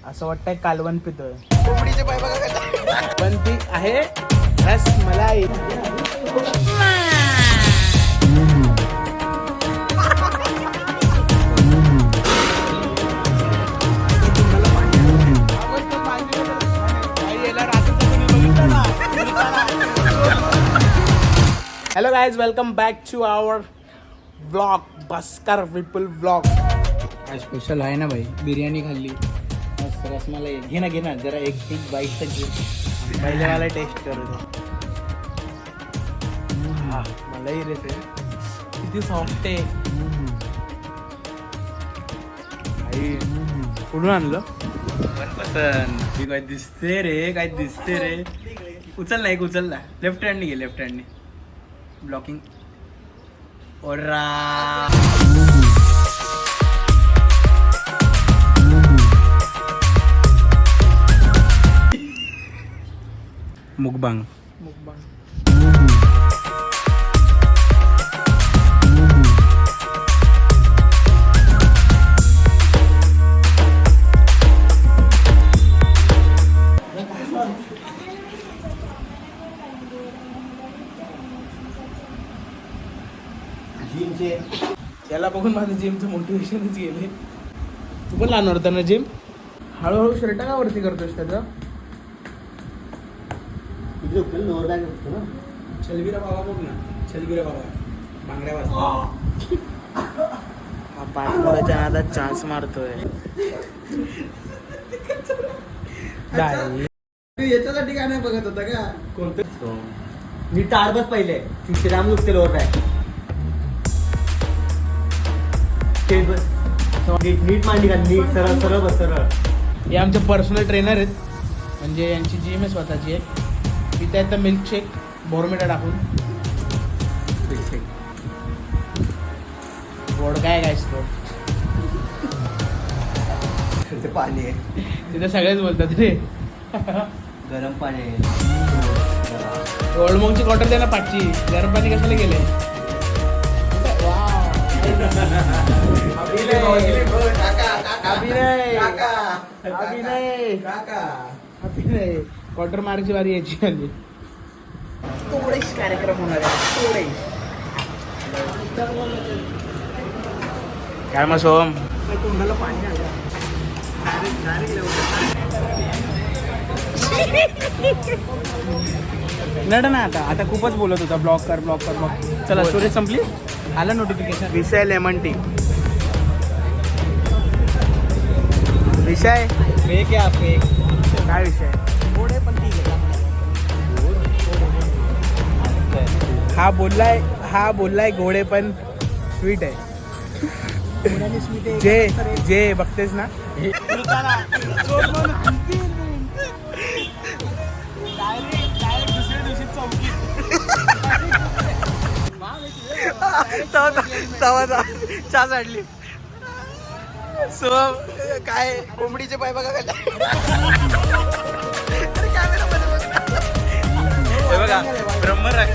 असं वाटतंय कालवण पितोय. पण ती आहे rasmalai. Hello guys, welcome back to our blog Bhaskar Vipul blog. काय स्पेशल आहे ना भाई, बिर्याणी खाल्ली मस्त रसमलाई. घे ना जरा एक बाईट तर घे. पहिले मला टेस्ट करू दे. मलाही रे ते किती सॉफ्ट आहे. आई कुठून आणलं? पसंत काय दिसते रे, काय दिसते रे. उचल ना, एक उचल ना. लेफ्ट हँडनी घे, लेफ्ट हँडनी ब्लॉकिंग. ओरा मुकबांग. त्याला बघून माझं जिमचं मोटिवेशनच गेले. तू पण लावणार होता ना जिम? हळूहळू शर्ट का वरती करतोस त्याचं? छलबीरा बाबा बघ ना, छलबीरा बाबा बांगड्या वाजता. हा पाठमोराच्या नादात चान्स मारतोय. याच्यासाठी काय नाही बघत होता का? कोणतं नीट तार बस पहिले. राम गुप्ते लोर आहे. नीट मांडी का, नीट सरळ सरळ बस, सरळ. हे आमचे पर्सनल ट्रेनर आहेत, म्हणजे यांची जिम आहे स्वतःची आहे. पिता येतं मिल्कशेक बोर्मिटा टाकून. गोड काय तो ते पाणी आहे, तिथे सगळेच बोलतात रे. गरम पाणी आहे. ओल्डमोंगची क्वार्टर द्या ना पाचची. गरम पाणी कशाला गेले? अभिनय क्वार्टर मारायची वारी यायची आली. थोडेच कार्यक्रम होणार आहे, थोडे. काय मग सोम? तोंडाला पाणी आलं. नड ना आता खूपच बोलत होता. ब्लॉक कर. चला, स्टोरेज संपली. आलं नोटिफिकेशन. विषय लेमन टी. विषय फेक आहे, फेक. काय विषय? गोड आहे पण ठीक आहे. हा बोललाय गोडे पण स्वीट आहे. जे बघतेस ना. चहा काढली. सो काय कोंबडीचे पाय बघा काय. हे बघा, ब्रह्मराज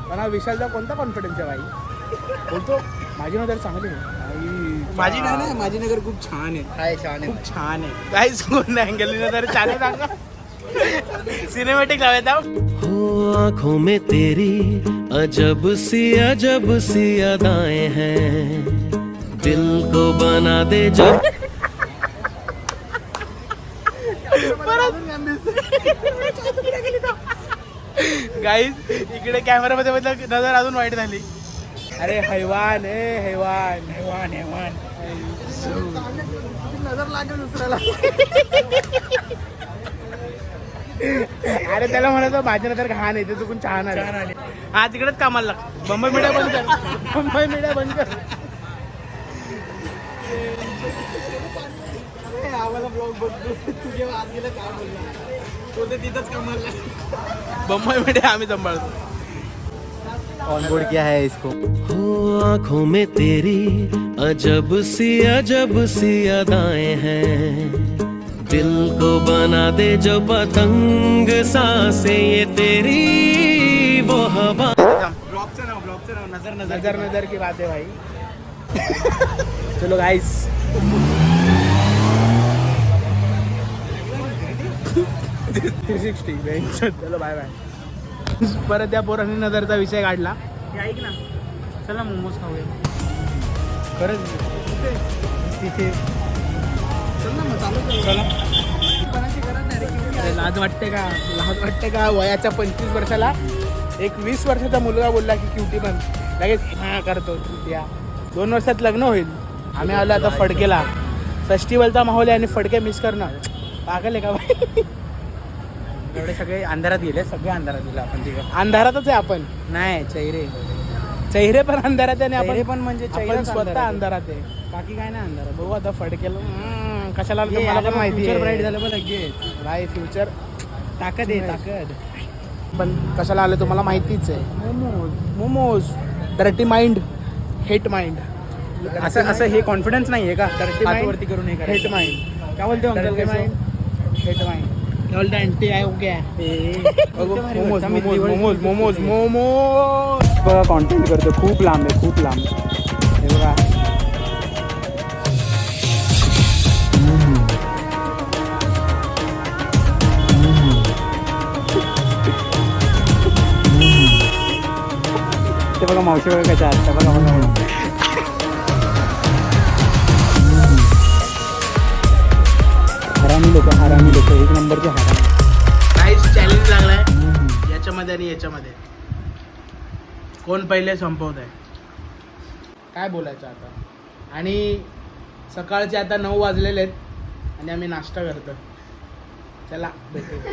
पण हा विशालचा कोणता कॉन्फिडन्स आहे भाई? बोलतो माझी नजर चांगली आहे. माझी नाही, माझी नगर खूप छान आहे. खूप छान आहे. काहीच कोण अँगल नजर छान आहे. सांगा सिनेमॅटिक लावायचा. हो आँखों में तेरी अजब सी अदाएं हैं, दिल को बना दे जब. गाईज इकडे कॅमेरामध्ये बघितलं नजर अजून वाईट झाली. अरे हैवान आहे, हैवान. नजर लागेल दुसऱ्याला. अरे त्याला म्हणतो माझी नजर घाण आहे, ते चुकून छान आले. हा तिकडेच कामाला लाग. बंबई मीडिया बंद कर. आम्हाला ब्लॉग बघतो. तुझ्या आजीला काय बोलला? तो ते तिथंच कामाला. बंबई मीडिया आम्ही सांभाळतो. ऑनबोर्ड किया है इसको. हो आँखों में तेरी अजब सी अदाएं हैं, दिल को बना दे जो पतंग सांसें ये तेरी ब्लॉगचं नाव नजर नजर नजर की बात है भाई. चलो गाइस. 360. चलो बाय बाय. परत त्या पोरांनी नजरचा विषय काढला. हे ऐक ना, चला मोमोज खाऊया. खरंच तिथे चल ना मग चालू कर. चला. कोणाची गरज नाही रे, किती आहे. लाज वाटते का वयाच्या 25 वर्षाला एक 20 वर्षाचा मुलगा बोलला की क्युटी पण लगेच हा करतो क्युटिया. 2 वर्षात लग्न होईल. आम्ही आलो आता फडकेला. फेस्टिवलचा माहोल आहे आणि फडके मिस करणं पागल आहे का बाई. एवढे सगळे अंधारात गेले, सगळे अंधारात गेले आपण तिकडे. अंधारातच आहे आपण. नाही चेहरे पण अंधारात आहे आणि चेहरे आपण पण म्हणजे आपण चेहराच स्वतः अंधारात आहे. अंधारात आहे. बाकी काय नाही अंधारात. बघू आता फडकेला कशाला आलं ये, तर मला आलं पण बघ, माहिती future bright आहे. झालं बघ लगेच. नाही फ्युचर ताकद आहे ताकद. पण कशाला आलं तुम्हाला माहितीच आहे. Momos dirty mind hate mind. असं हे कॉन्फिडन्स नाही आहे का? Dirty mind, वरती करून हे हेट करायचं. माइंड. काय बोलते uncle? Dirty mind hate mind. क्या बोलता एंटी आहे ओके मोमोज मोमोज मोमोज मोमोज मोमोज. बघा कॉन्टेंट करतो, खूप लांब आहे, खूप लांब. हे बघा ते बघा मावशी बघा कशा आहेत. बघा बघा हरामी लोक 1 नंबरचे हरामी. काहीच चॅलेंज लागलाय याच्यामध्ये आणि याच्यामध्ये. कोण पहिले संपवत आहे काय बोलायचं आता. आणि सकाळचे आता 9 वाजलेले आहेत आणि आम्ही नाश्ता करतो. चला भेटू बाय.